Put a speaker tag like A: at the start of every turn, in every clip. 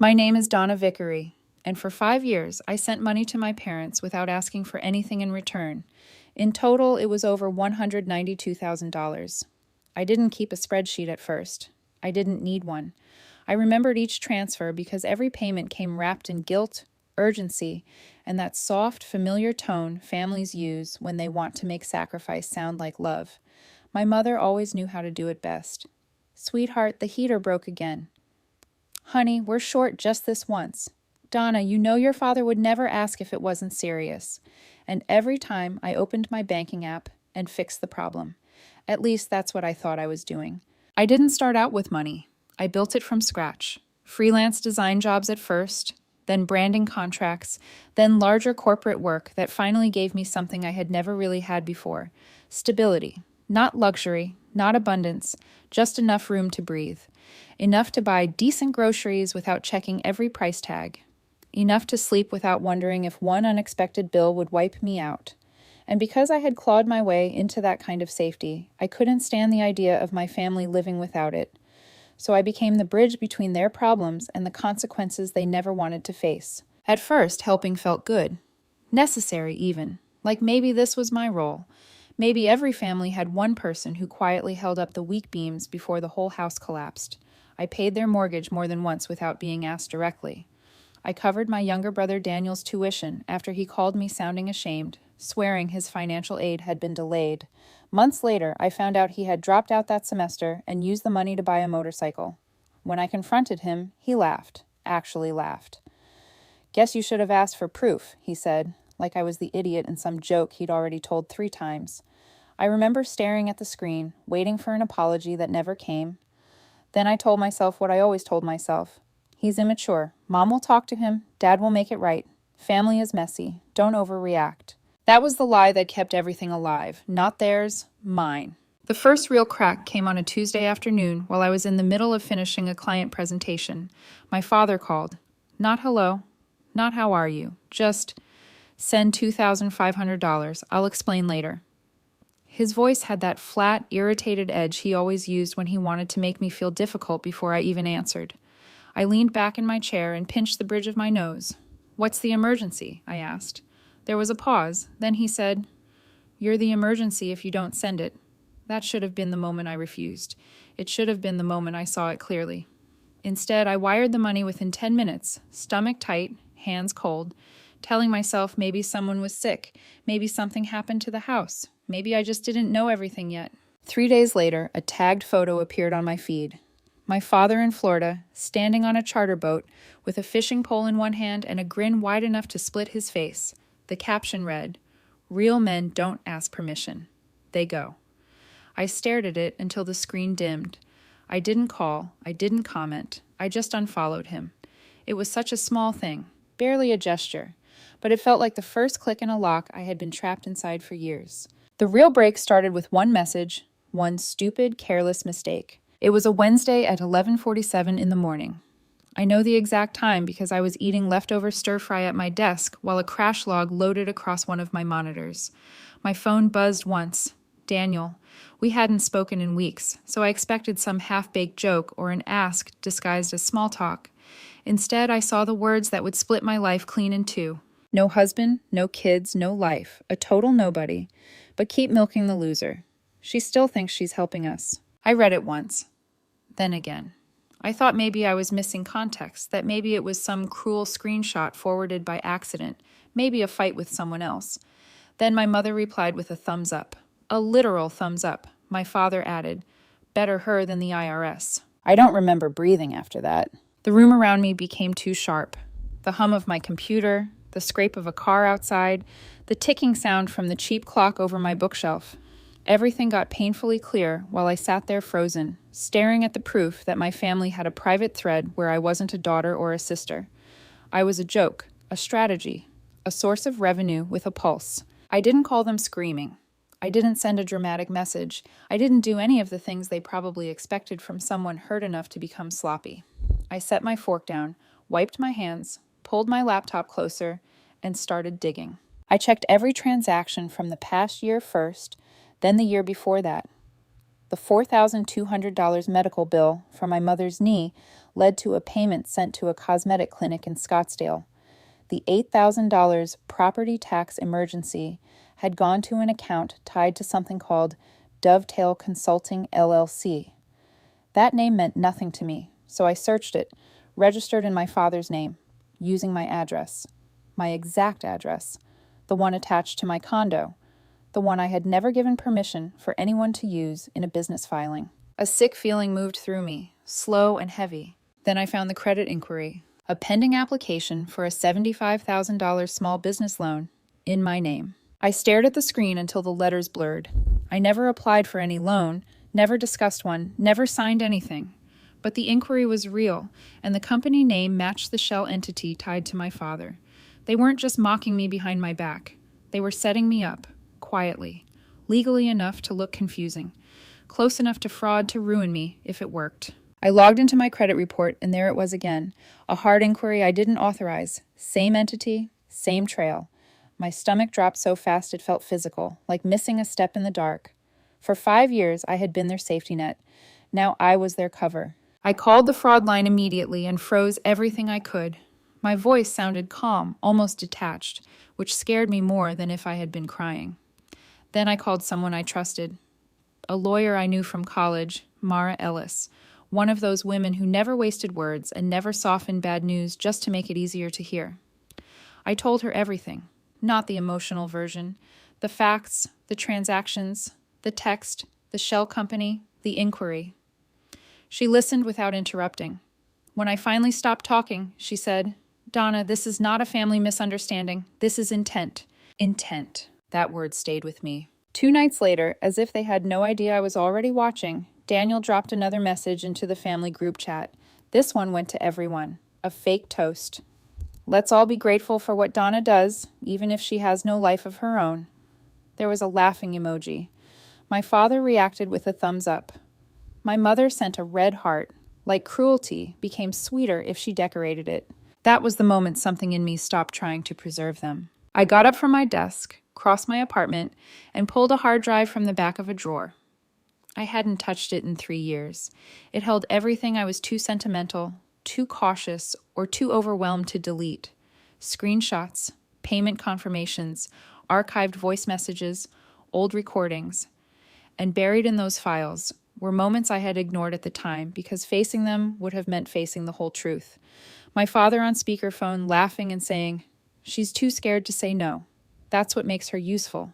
A: My name is Donna Vickery, and for 5 years I sent money to my parents without asking for anything in return. In total, it was over $192,000. I didn't keep a spreadsheet at first. I didn't need one. I remembered each transfer because every payment came wrapped in guilt, urgency, and that soft, familiar tone families use when they want to make sacrifice sound like love. My mother always knew how to do it best. "Sweetheart, the heater broke again." "Honey, we're short just this once." "Donna, you know your father would never ask if it wasn't serious." And every time I opened my banking app and fixed the problem. At least that's what I thought I was doing. I didn't start out with money. I built it from scratch. Freelance design jobs at first, then branding contracts, then larger corporate work that finally gave me something I had never really had before. Stability. Not luxury, not abundance, just enough room to breathe. Enough to buy decent groceries without checking every price tag. Enough to sleep without wondering if one unexpected bill would wipe me out. And because I had clawed my way into that kind of safety, I couldn't stand the idea of my family living without it. So I became the bridge between their problems and the consequences they never wanted to face. At first, helping felt good. Necessary, even. Like maybe this was my role. Maybe every family had one person who quietly held up the weak beams before the whole house collapsed. I paid their mortgage more than once without being asked directly. I covered my younger brother Daniel's tuition after he called me sounding ashamed, swearing his financial aid had been delayed. Months later, I found out he had dropped out that semester and used the money to buy a motorcycle. When I confronted him, he laughed, actually laughed. "Guess you should have asked for proof," he said, like I was the idiot in some joke he'd already told 3 times. I remember staring at the screen, waiting for an apology that never came. Then I told myself what I always told myself. He's immature. Mom will talk to him. Dad will make it right. Family is messy. Don't overreact. That was the lie that kept everything alive. Not theirs, mine. The first real crack came on a Tuesday afternoon while I was in the middle of finishing a client presentation. My father called. Not hello. Not how are you. Just send $2,500. I'll explain later. His voice had that flat, irritated edge he always used when he wanted to make me feel difficult before I even answered. I leaned back in my chair and pinched the bridge of my nose. "What's the emergency?" I asked. There was a pause. Then he said, "You're the emergency if you don't send it." That should have been the moment I refused. It should have been the moment I saw it clearly. Instead, I wired the money within 10 minutes, stomach tight, hands cold, telling myself maybe someone was sick, maybe something happened to the house, maybe I just didn't know everything yet. 3 days later, a tagged photo appeared on my feed. My father in Florida, standing on a charter boat with a fishing pole in one hand and a grin wide enough to split his face. The caption read, "Real men don't ask permission. They go." I stared at it until the screen dimmed. I didn't call. I didn't comment. I just unfollowed him. It was such a small thing, barely a gesture, but it felt like the first click in a lock I had been trapped inside for years. The real break started with one message, one stupid, careless mistake. It was a Wednesday at 11:47 in the morning. I know the exact time because I was eating leftover stir-fry at my desk while a crash log loaded across one of my monitors. My phone buzzed once. Daniel. We hadn't spoken in weeks, so I expected some half-baked joke or an ask disguised as small talk. Instead, I saw the words that would split my life clean in two. No husband, no kids, no life, a total nobody. But keep milking the loser. She still thinks she's helping us. I read it once. Then again. I thought maybe I was missing context, that maybe it was some cruel screenshot forwarded by accident, maybe a fight with someone else. Then my mother replied with a thumbs up. A literal thumbs up. My father added, "Better her than the IRS." I don't remember breathing after that. The room around me became too sharp. The hum of my computer, the scrape of a car outside, the ticking sound from the cheap clock over my bookshelf. Everything got painfully clear while I sat there frozen, staring at the proof that my family had a private thread where I wasn't a daughter or a sister. I was a joke, a strategy, a source of revenue with a pulse. I didn't call them screaming. I didn't send a dramatic message. I didn't do any of the things they probably expected from someone hurt enough to become sloppy. I set my fork down, wiped my hands, pulled my laptop closer, and started digging. I checked every transaction from the past year first, then the year before that. The $4,200 medical bill for my mother's knee led to a payment sent to a cosmetic clinic in Scottsdale. The $8,000 property tax emergency had gone to an account tied to something called Dovetail Consulting LLC. That name meant nothing to me, so I searched it, registered in my father's name, using my address, my exact address, the one attached to my condo, the one I had never given permission for anyone to use in a business filing. A sick feeling moved through me, slow and heavy. Then I found the credit inquiry, a pending application for a $75,000 small business loan in my name. I stared at the screen until the letters blurred. I never applied for any loan, never discussed one, never signed anything. But the inquiry was real, and the company name matched the shell entity tied to my father. They weren't just mocking me behind my back. They were setting me up, quietly, legally enough to look confusing, close enough to fraud to ruin me if it worked. I logged into my credit report, and there it was again, a hard inquiry I didn't authorize. Same entity, same trail. My stomach dropped so fast it felt physical, like missing a step in the dark. For 5 years, I had been their safety net. Now I was their cover. I called the fraud line immediately and froze everything I could. My voice sounded calm, almost detached, which scared me more than if I had been crying. Then I called someone I trusted, a lawyer I knew from college, Mara Ellis, one of those women who never wasted words and never softened bad news just to make it easier to hear. I told her everything, not the emotional version, the facts, the transactions, the text, the shell company, the inquiry. She listened without interrupting. When I finally stopped talking, she said, "Donna, this is not a family misunderstanding. This is intent." Intent. That word stayed with me. 2 nights later, as if they had no idea I was already watching, Daniel dropped another message into the family group chat. This one went to everyone. A fake toast. "Let's all be grateful for what Donna does, even if she has no life of her own." There was a laughing emoji. My father reacted with a thumbs up. My mother sent a red heart, like cruelty became sweeter if she decorated it. That was the moment something in me stopped trying to preserve them. I got up from my desk, crossed my apartment, and pulled a hard drive from the back of a drawer. I hadn't touched it in 3 years. It held everything I was too sentimental, too cautious, or too overwhelmed to delete. Screenshots, payment confirmations, archived voice messages, old recordings. And buried in those files were moments I had ignored at the time because facing them would have meant facing the whole truth. My father on speakerphone laughing and saying, "She's too scared to say no. That's what makes her useful."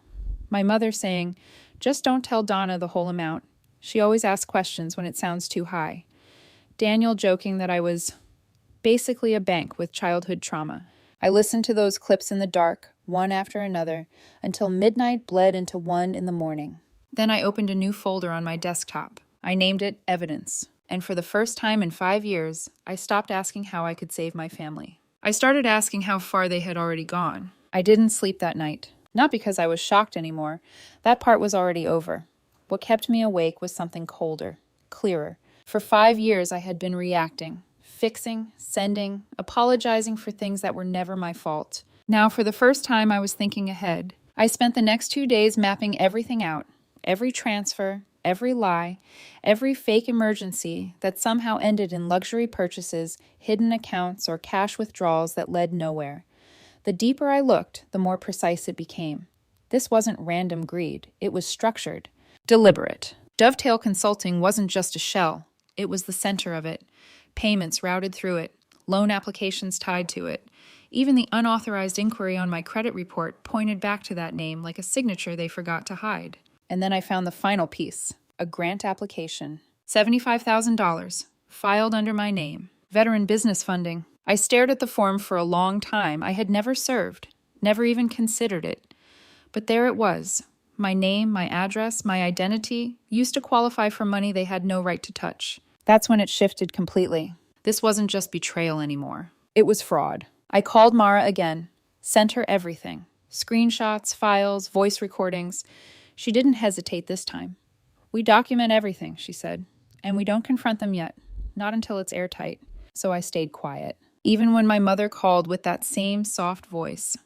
A: My mother saying, "Just don't tell Donna the whole amount. She always asks questions when it sounds too high." Daniel joking that I was basically a bank with childhood trauma. I listened to those clips in the dark, one after another, until midnight bled into 1 in the morning. Then I opened a new folder on my desktop. I named it Evidence. And for the first time in 5 years, I stopped asking how I could save my family. I started asking how far they had already gone. I didn't sleep that night. Not because I was shocked anymore. That part was already over. What kept me awake was something colder, clearer. For 5 years, I had been reacting, fixing, sending, apologizing for things that were never my fault. Now, for the first time, I was thinking ahead. I spent the next 2 days mapping everything out. Every transfer, every lie, every fake emergency that somehow ended in luxury purchases, hidden accounts, or cash withdrawals that led nowhere. The deeper I looked, the more precise it became. This wasn't random greed. It was structured, deliberate. Dovetail Consulting wasn't just a shell. It was the center of it. Payments routed through it, loan applications tied to it. Even the unauthorized inquiry on my credit report pointed back to that name like a signature they forgot to hide. And then I found the final piece, a grant application. $75,000, filed under my name. Veteran business funding. I stared at the form for a long time. I had never served, never even considered it. But there it was. My name, my address, my identity used to qualify for money they had no right to touch. That's when it shifted completely. This wasn't just betrayal anymore. It was fraud. I called Mara again, sent her everything. Screenshots, files, voice recordings. She didn't hesitate this time. "We document everything," she said, "and we don't confront them yet, not until it's airtight." So I stayed quiet. Even when my mother called with that same soft voice.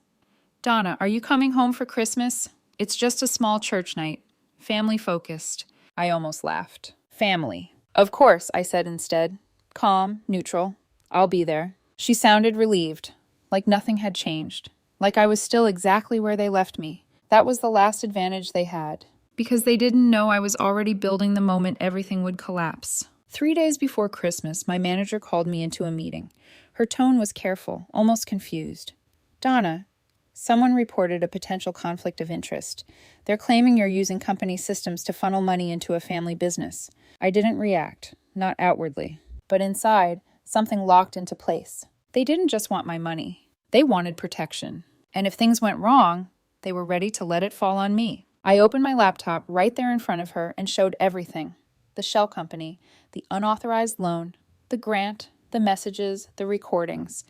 A: "Donna, are you coming home for Christmas? It's just a small church night. Family focused." I almost laughed. Family. "Of course," I said instead. calm, neutral. I'll be there. She sounded relieved, like nothing had changed, like I was still exactly where they left me. That was the last advantage they had, because they didn't know I was already building the moment everything would collapse. 3 days before Christmas, my manager called me into a meeting. Her tone was careful, almost confused. Donna, someone reported a potential conflict of interest. They're claiming you're using company systems to funnel money into a family business. I didn't react, not outwardly. But inside, something locked into place. They didn't just want my money. They wanted protection. And if things went wrong, they were ready to let it fall on me. I opened my laptop right there in front of her and showed everything. The shell company, the unauthorized loan, the grant, the messages, the recordings.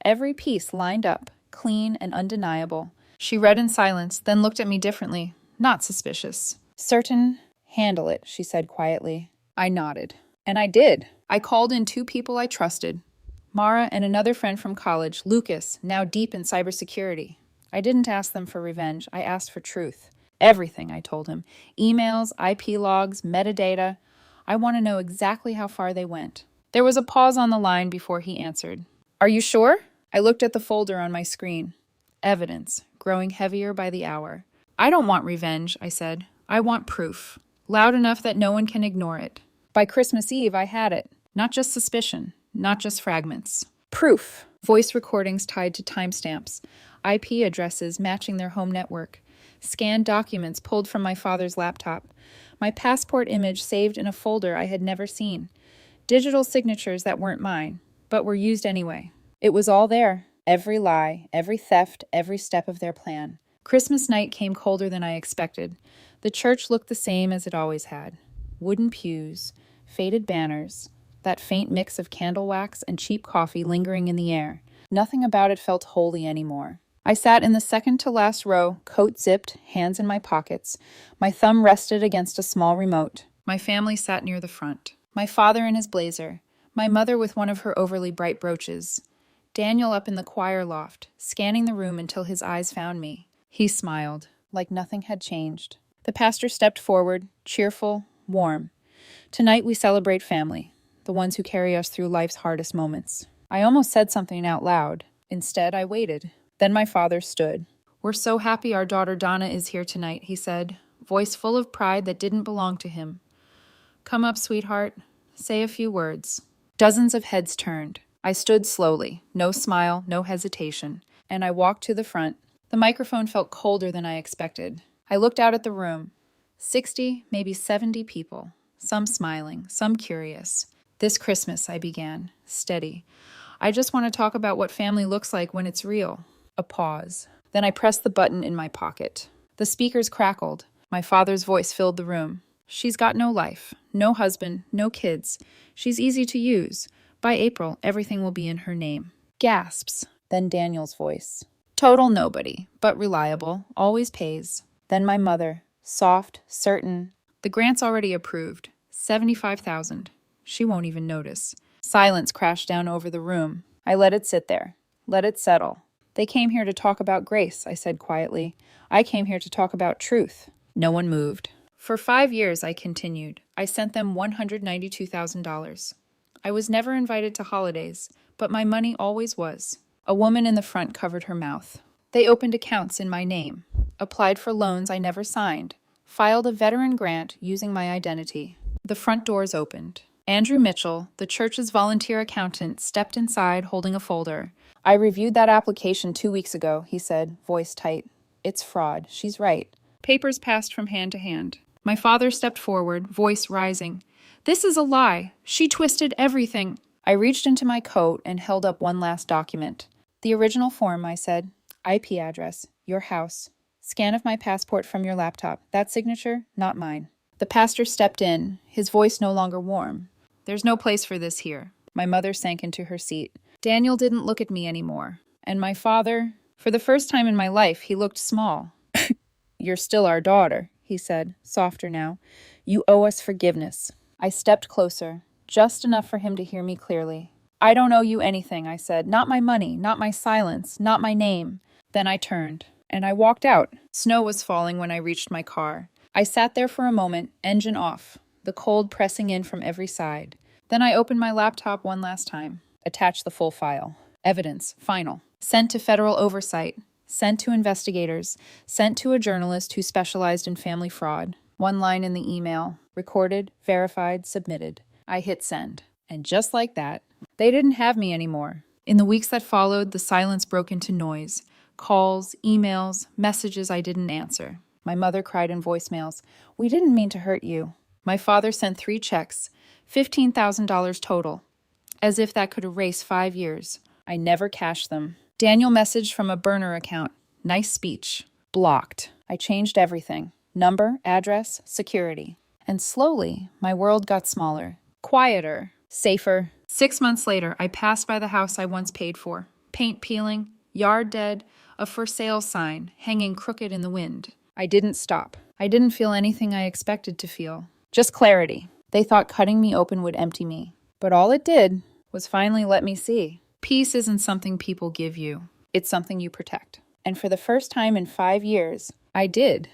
A: Every piece lined up, clean and undeniable. She read in silence, then looked at me differently, not suspicious. Certain, handle it, she said quietly. I nodded. And I did. I called in 2 people I trusted, Mara and another friend from college, Lucas, now deep in cybersecurity. I didn't ask them for revenge. I asked for truth. Everything, I told him. Emails, IP logs, metadata. I want to know exactly how far they went. There was a pause on the line before he answered. Are you sure? I looked at the folder on my screen. Evidence, growing heavier by the hour. I don't want revenge, I said. I want proof. Loud enough that no one can ignore it. By Christmas Eve, I had it. Not just suspicion, not just fragments. Proof. Voice recordings tied to timestamps. IP addresses matching their home network. Scanned documents pulled from my father's laptop. My passport image saved in a folder I had never seen. Digital signatures that weren't mine, but were used anyway. It was all there. Every lie, every theft, every step of their plan. Christmas night came colder than I expected. The church looked the same as it always had. Wooden pews, faded banners, that faint mix of candle wax and cheap coffee lingering in the air. Nothing about it felt holy anymore. I sat in the second-to-last row, coat zipped, hands in my pockets. My thumb rested against a small remote. My family sat near the front. My father in his blazer. My mother with one of her overly bright brooches. Daniel up in the choir loft, scanning the room until his eyes found me. He smiled, like nothing had changed. The pastor stepped forward, cheerful, warm. Tonight we celebrate family, the ones who carry us through life's hardest moments. I almost said something out loud. Instead, I waited. Then my father stood. We're so happy our daughter Donna is here tonight, he said, voice full of pride that didn't belong to him. Come up, sweetheart. Say a few words. Dozens of heads turned. I stood slowly, no smile, no hesitation, and I walked to the front. The microphone felt colder than I expected. I looked out at the room. 60, maybe 70 people, some smiling, some curious. This Christmas, I began, steady. I just want to talk about what family looks like when it's real. A pause. Then I pressed the button in my pocket. The speakers crackled. My father's voice filled the room. She's got no life, no husband, no kids. She's easy to use. By April, everything will be in her name. Gasps. Then Daniel's voice. Total nobody, but reliable, always pays. Then my mother, soft, certain. The grant's already approved. $75,000. She won't even notice. Silence crashed down over the room. I let it sit there. Let it settle. They came here to talk about grace, I said quietly. I came here to talk about truth. No one moved. For 5 years, I continued. I sent them $192,000. I was never invited to holidays, but my money always was. A woman in the front covered her mouth. They opened accounts in my name, applied for loans I never signed, filed a veteran grant using my identity. The front doors opened. Andrew Mitchell, the church's volunteer accountant, stepped inside holding a folder. I reviewed that application 2 weeks ago, he said, voice tight. It's fraud. She's right. Papers passed from hand to hand. My father stepped forward, voice rising. This is a lie. She twisted everything. I reached into my coat and held up one last document. The original form, I said. IP address, your house. Scan of my passport from your laptop. That signature, not mine. The pastor stepped in, his voice no longer warm. There's no place for this here. My mother sank into her seat. Daniel didn't look at me anymore. And my father, for the first time in my life, he looked small. You're still our daughter, he said, softer now. You owe us forgiveness. I stepped closer, just enough for him to hear me clearly. I don't owe you anything, I said. Not my money, not my silence, not my name. Then I turned, and I walked out. Snow was falling when I reached my car. I sat there for a moment, engine off, the cold pressing in from every side. Then I opened my laptop one last time. Attach the full file. Evidence. Final. Sent to federal oversight. Sent to investigators. Sent to a journalist who specialized in family fraud. One line in the email. Recorded, verified, submitted. I hit send. And just like that, they didn't have me anymore. In the weeks that followed, the silence broke into noise. Calls, emails, messages I didn't answer. My mother cried in voicemails, "We didn't mean to hurt you." My father sent 3 checks, $15,000 total, as if that could erase 5 years. I never cashed them. Daniel messaged from a burner account. Nice speech. Blocked. I changed everything. Number, address, security. And slowly, my world got smaller. Quieter. Safer. 6 months later, I passed by the house I once paid for. Paint peeling, yard dead, a for sale sign hanging crooked in the wind. I didn't stop. I didn't feel anything I expected to feel. Just clarity. They thought cutting me open would empty me. But all it did was finally let me see. Peace isn't something people give you. It's something you protect. And for the first time in 5 years, I did.